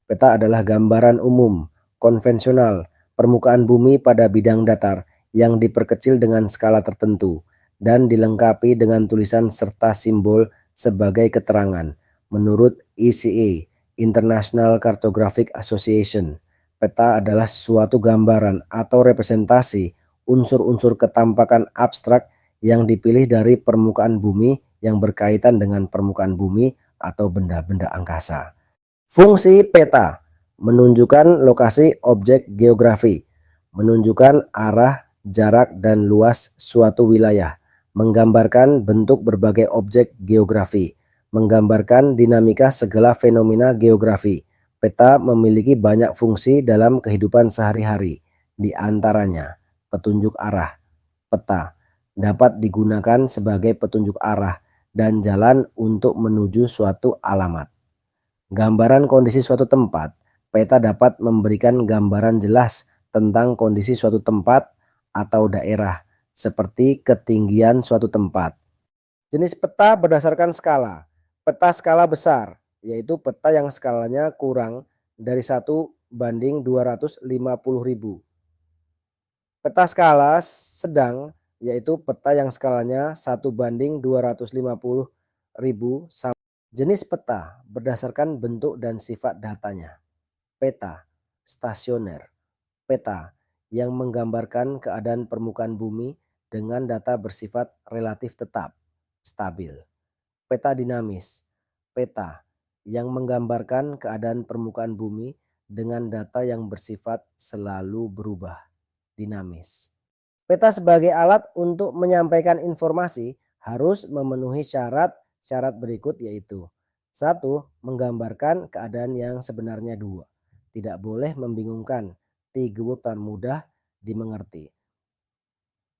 Peta adalah gambaran umum, konvensional, permukaan bumi pada bidang datar yang diperkecil dengan skala tertentu dan dilengkapi dengan tulisan serta simbol sebagai keterangan. Menurut ICA, International Cartographic Association, peta adalah suatu gambaran atau representasi unsur-unsur ketampakan abstrak yang dipilih dari permukaan bumi yang berkaitan dengan permukaan bumi atau benda-benda angkasa. Fungsi peta menunjukkan lokasi objek geografi, menunjukkan arah, jarak, dan luas suatu wilayah, menggambarkan bentuk berbagai objek geografi, menggambarkan dinamika segala fenomena geografi. Peta memiliki banyak fungsi dalam kehidupan sehari-hari, di antaranya petunjuk arah. Peta dapat digunakan sebagai petunjuk arah dan jalan untuk menuju suatu alamat. Gambaran kondisi suatu tempat. Peta dapat memberikan gambaran jelas tentang kondisi suatu tempat atau daerah, seperti ketinggian suatu tempat. Jenis peta berdasarkan skala. Peta skala besar, yaitu peta yang skalanya kurang dari 1:250.000. Peta skala sedang, yaitu peta yang skalanya 1:250.000. Jenis peta berdasarkan bentuk dan sifat datanya. Peta stasioner, peta yang menggambarkan keadaan permukaan bumi dengan data bersifat relatif tetap, stabil. Peta dinamis, peta yang menggambarkan keadaan permukaan bumi dengan data yang bersifat selalu berubah, dinamis. Peta sebagai alat untuk menyampaikan informasi harus memenuhi syarat-syarat berikut, yaitu: 1. Menggambarkan keadaan yang sebenarnya. 2. Tidak boleh membingungkan. 3. Mudah dimengerti.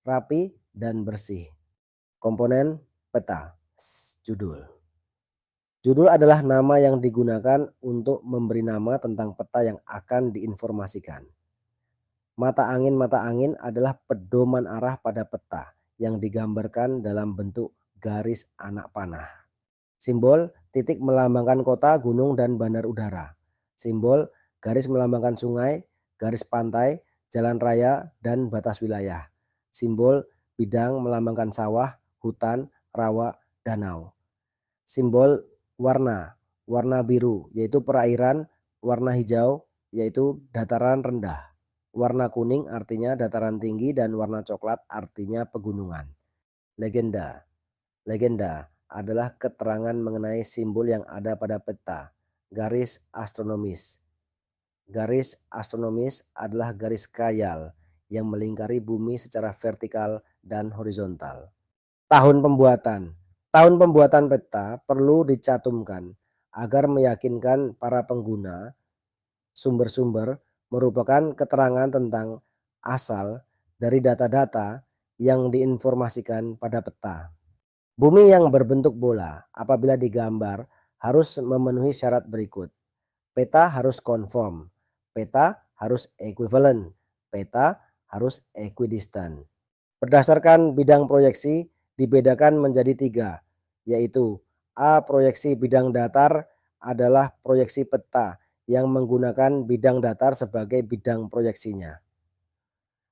Rapi dan bersih. Komponen peta. Judul. Judul adalah nama yang digunakan untuk memberi nama tentang peta yang akan diinformasikan. Mata angin adalah pedoman arah pada peta yang digambarkan dalam bentuk garis anak panah. Simbol titik melambangkan kota, gunung, dan bandar udara. Simbol garis melambangkan sungai, garis pantai, jalan raya, dan batas wilayah. Simbol bidang melambangkan sawah, hutan, rawa, danau. Simbol warna, warna biru yaitu perairan, warna hijau yaitu dataran rendah. Warna kuning artinya dataran tinggi dan warna coklat artinya pegunungan. Legenda. Legenda adalah keterangan mengenai simbol yang ada pada peta. Garis astronomis. Garis astronomis adalah garis khayal yang melingkari bumi secara vertikal dan horizontal. Tahun pembuatan. Tahun pembuatan peta perlu dicantumkan agar meyakinkan para pengguna. Sumber-sumber merupakan keterangan tentang asal dari data-data yang diinformasikan pada peta. Bumi yang berbentuk bola apabila digambar harus memenuhi syarat berikut. Peta harus konform, peta harus equivalent, peta harus equidistant. Berdasarkan bidang proyeksi dibedakan menjadi 3, yaitu: A. Proyeksi bidang datar adalah proyeksi peta yang menggunakan bidang datar sebagai bidang proyeksinya.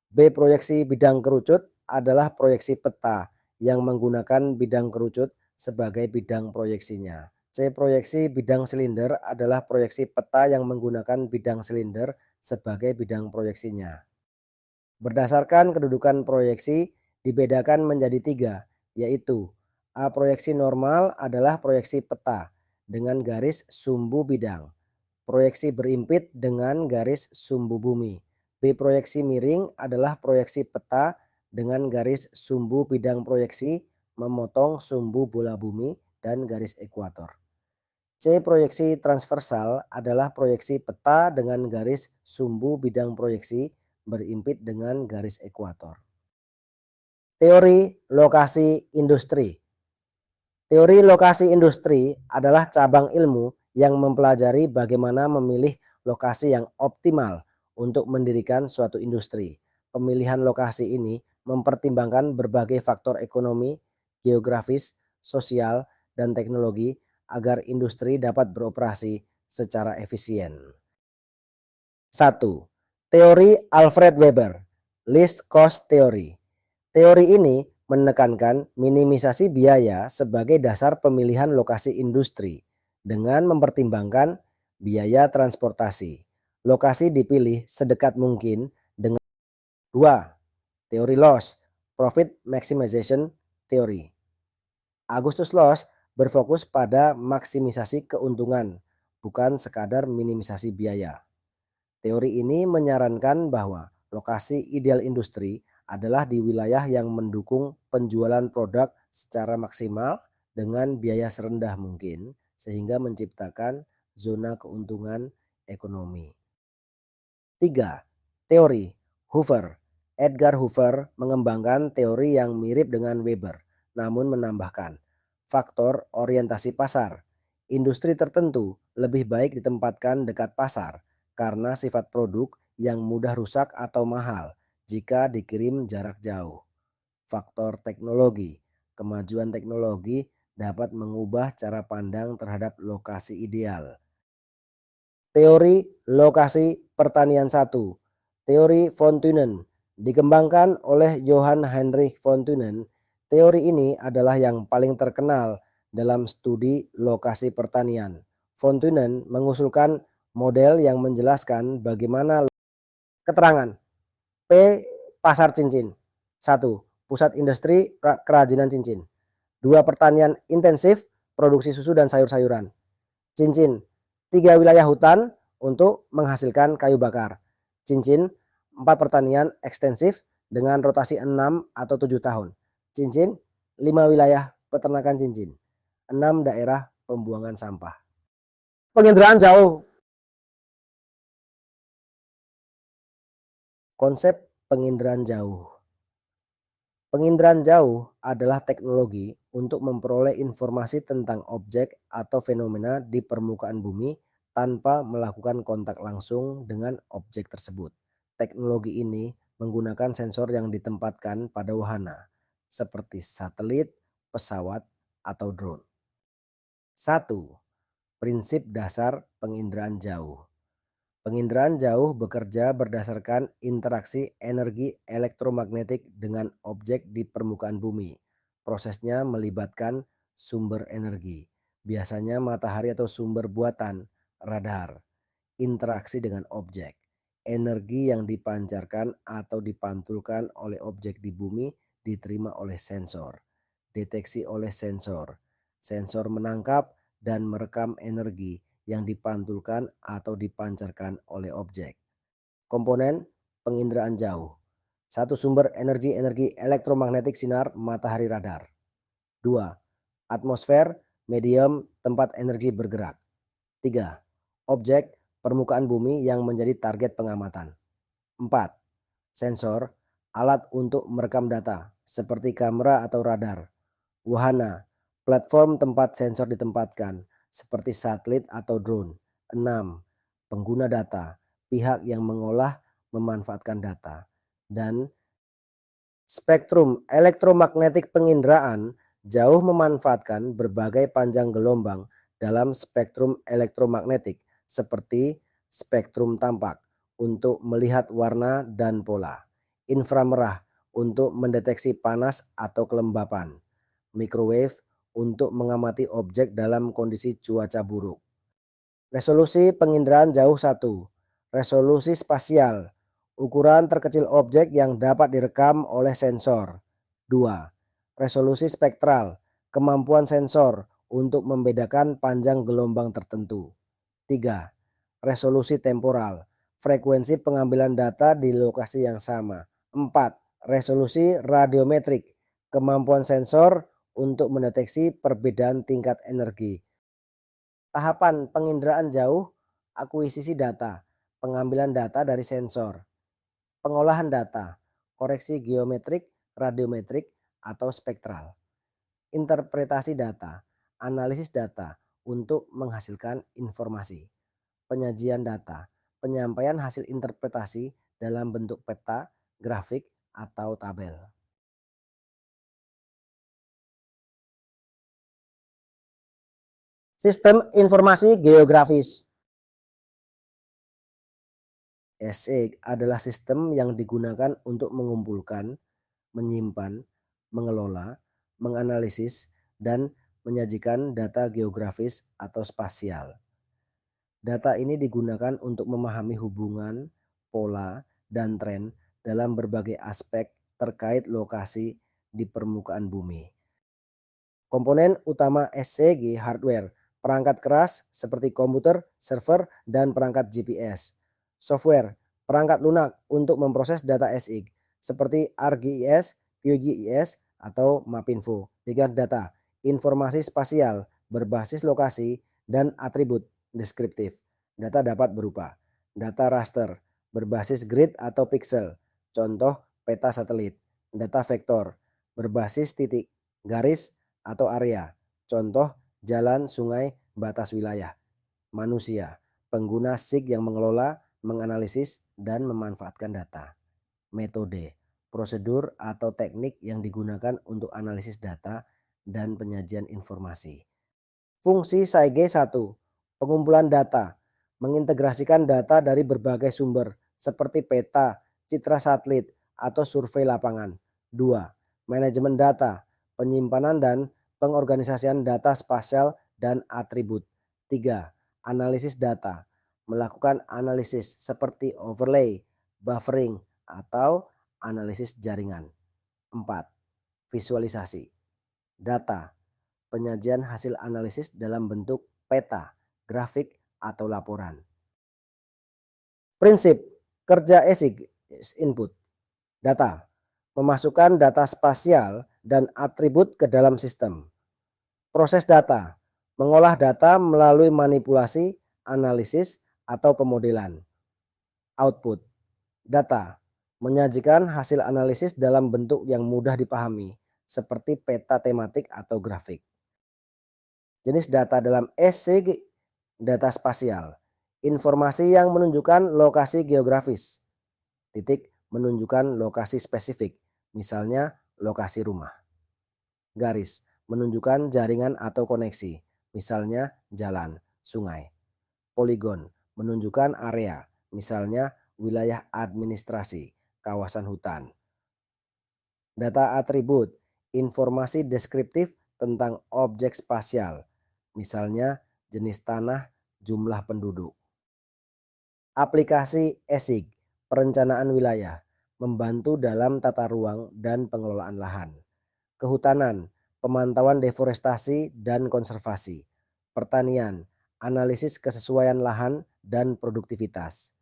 B. Proyeksi bidang kerucut adalah proyeksi peta yang menggunakan bidang kerucut sebagai bidang proyeksinya. C. Proyeksi bidang silinder adalah proyeksi peta yang menggunakan bidang silinder sebagai bidang proyeksinya. Berdasarkan kedudukan proyeksi dibedakan menjadi 3, yaitu: A. Proyeksi normal adalah proyeksi peta dengan garis sumbu bidang. Proyeksi berimpit dengan garis sumbu bumi. B. Proyeksi miring adalah proyeksi peta dengan garis sumbu bidang proyeksi memotong sumbu bola bumi dan garis ekuator. C. Proyeksi transversal adalah proyeksi peta dengan garis sumbu bidang proyeksi berimpit dengan garis ekuator. Teori lokasi industri. Teori lokasi industri adalah cabang ilmu yang mempelajari bagaimana memilih lokasi yang optimal untuk mendirikan suatu industri. Pemilihan lokasi ini mempertimbangkan berbagai faktor ekonomi, geografis, sosial, dan teknologi agar industri dapat beroperasi secara efisien. 1. Teori Alfred Weber, Least Cost Theory. Teori ini menekankan minimisasi biaya sebagai dasar pemilihan lokasi industri dengan mempertimbangkan biaya transportasi. Lokasi dipilih sedekat mungkin dengan 2. Teori Loss, Profit Maximization Theory. Augustus Loss berfokus pada maksimisasi keuntungan, bukan sekadar minimisasi biaya. Teori ini menyarankan bahwa lokasi ideal industri adalah di wilayah yang mendukung penjualan produk secara maksimal dengan biaya serendah mungkin sehingga menciptakan zona keuntungan ekonomi. 3. Teori Hoover. Edgar Hoover mengembangkan teori yang mirip dengan Weber, namun menambahkan faktor orientasi pasar. Industri tertentu lebih baik ditempatkan dekat pasar karena sifat produk yang mudah rusak atau mahal jika dikirim jarak jauh. Faktor teknologi. Kemajuan teknologi dapat mengubah cara pandang terhadap lokasi ideal. Teori lokasi pertanian 1. Teori von Thunen dikembangkan oleh Johann Heinrich von Thunen. Teori ini adalah yang paling terkenal dalam studi lokasi pertanian. Von Thunen mengusulkan model yang menjelaskan bagaimana keterangan P. Pasar cincin. 1. Pusat industri kerajinan cincin. 2. Pertanian intensif, produksi susu dan sayur-sayuran. Cincin. 3. Wilayah hutan untuk menghasilkan kayu bakar. Cincin. 4. Pertanian ekstensif dengan rotasi 6 atau 7 tahun. Cincin. 5. Wilayah peternakan cincin. 6. Daerah pembuangan sampah. Penginderaan jauh. Konsep penginderaan jauh. Penginderaan jauh adalah teknologi untuk memperoleh informasi tentang objek atau fenomena di permukaan bumi tanpa melakukan kontak langsung dengan objek tersebut. Teknologi ini menggunakan sensor yang ditempatkan pada wahana, seperti satelit, pesawat, atau drone. 1. Prinsip dasar penginderaan jauh. Penginderaan jauh bekerja berdasarkan interaksi energi elektromagnetik dengan objek di permukaan bumi. Prosesnya melibatkan sumber energi, biasanya matahari atau sumber buatan, radar, interaksi dengan objek. Energi yang dipancarkan atau dipantulkan oleh objek di bumi diterima oleh sensor. Deteksi oleh sensor. Sensor menangkap dan merekam energi yang dipantulkan atau dipancarkan oleh objek. Komponen penginderaan jauh. 1. Sumber energi elektromagnetik sinar matahari radar. 2. Atmosfer, medium, tempat energi bergerak. 3. Objek permukaan bumi yang menjadi target pengamatan. 4. Sensor, alat untuk merekam data seperti kamera atau radar. Wahana, platform tempat sensor ditempatkan seperti satelit atau drone. 6. Pengguna data, pihak yang mengolah memanfaatkan data. Dan spektrum elektromagnetik penginderaan jauh memanfaatkan berbagai panjang gelombang dalam spektrum elektromagnetik seperti spektrum tampak untuk melihat warna dan pola, inframerah untuk mendeteksi panas atau kelembapan, microwave untuk mengamati objek dalam kondisi cuaca buruk. Resolusi penginderaan jauh 1. Resolusi spasial, ukuran terkecil objek yang dapat direkam oleh sensor. 2. Resolusi spektral, kemampuan sensor untuk membedakan panjang gelombang tertentu. 3. Resolusi temporal, frekuensi pengambilan data di lokasi yang sama. 4. Resolusi radiometrik, kemampuan sensor untuk mendeteksi perbedaan tingkat energi. Tahapan penginderaan jauh, akuisisi data, pengambilan data dari sensor, pengolahan data, koreksi geometrik, radiometrik, atau spektral, interpretasi data, analisis data untuk menghasilkan informasi, penyajian data, penyampaian hasil interpretasi dalam bentuk peta, grafik, atau tabel. Sistem informasi geografis. SEG adalah sistem yang digunakan untuk mengumpulkan, menyimpan, mengelola, menganalisis, dan menyajikan data geografis atau spasial. Data ini digunakan untuk memahami hubungan, pola, dan tren dalam berbagai aspek terkait lokasi di permukaan bumi. Komponen utama SCG hardware, perangkat keras seperti komputer, server, dan perangkat GPS. Software, perangkat lunak untuk memproses data SIG seperti ArcGIS, QGIS, atau Mapinfo. Tiga data, informasi spasial berbasis lokasi dan atribut deskriptif. Data dapat berupa data raster berbasis grid atau pixel, contoh peta satelit. Data vektor berbasis titik, garis, atau area, contoh jalan, sungai, batas wilayah. Manusia, pengguna SIG yang mengelola, menganalisis, dan memanfaatkan data. Metode, prosedur atau teknik yang digunakan untuk analisis data dan penyajian informasi. Fungsi SAIG 1, pengumpulan data, mengintegrasikan data dari berbagai sumber seperti peta, citra satelit, atau survei lapangan. 2. Manajemen data, penyimpanan dan pengorganisasian data spasial dan atribut. 3. Analisis data, melakukan analisis seperti overlay, buffering, atau analisis jaringan. 4. Visualisasi, data, penyajian hasil analisis dalam bentuk peta, grafik, atau laporan. Prinsip kerja ESIG input data, memasukkan data spasial dan atribut ke dalam sistem. Proses data, mengolah data melalui manipulasi, analisis, atau pemodelan. Output data, menyajikan hasil analisis dalam bentuk yang mudah dipahami, seperti peta tematik atau grafik. Jenis data dalam SCG, data spasial, informasi yang menunjukkan lokasi geografis, titik menunjukkan lokasi spesifik, misalnya lokasi rumah. Garis menunjukkan jaringan atau koneksi, misalnya jalan, sungai. Poligon menunjukkan area, misalnya wilayah administrasi, kawasan hutan. Data atribut, informasi deskriptif tentang objek spasial, misalnya jenis tanah, jumlah penduduk. Aplikasi ESIG, perencanaan wilayah, membantu dalam tata ruang dan pengelolaan lahan. Kehutanan, pemantauan deforestasi dan konservasi. Pertanian, analisis kesesuaian lahan dan produktivitas.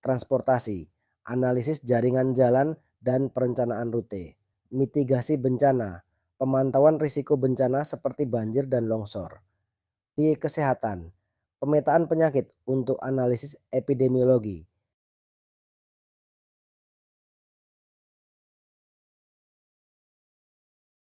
Transportasi, analisis jaringan jalan dan perencanaan rute. Mitigasi bencana, pemantauan risiko bencana seperti banjir dan longsor. Di kesehatan, pemetaan penyakit untuk analisis epidemiologi,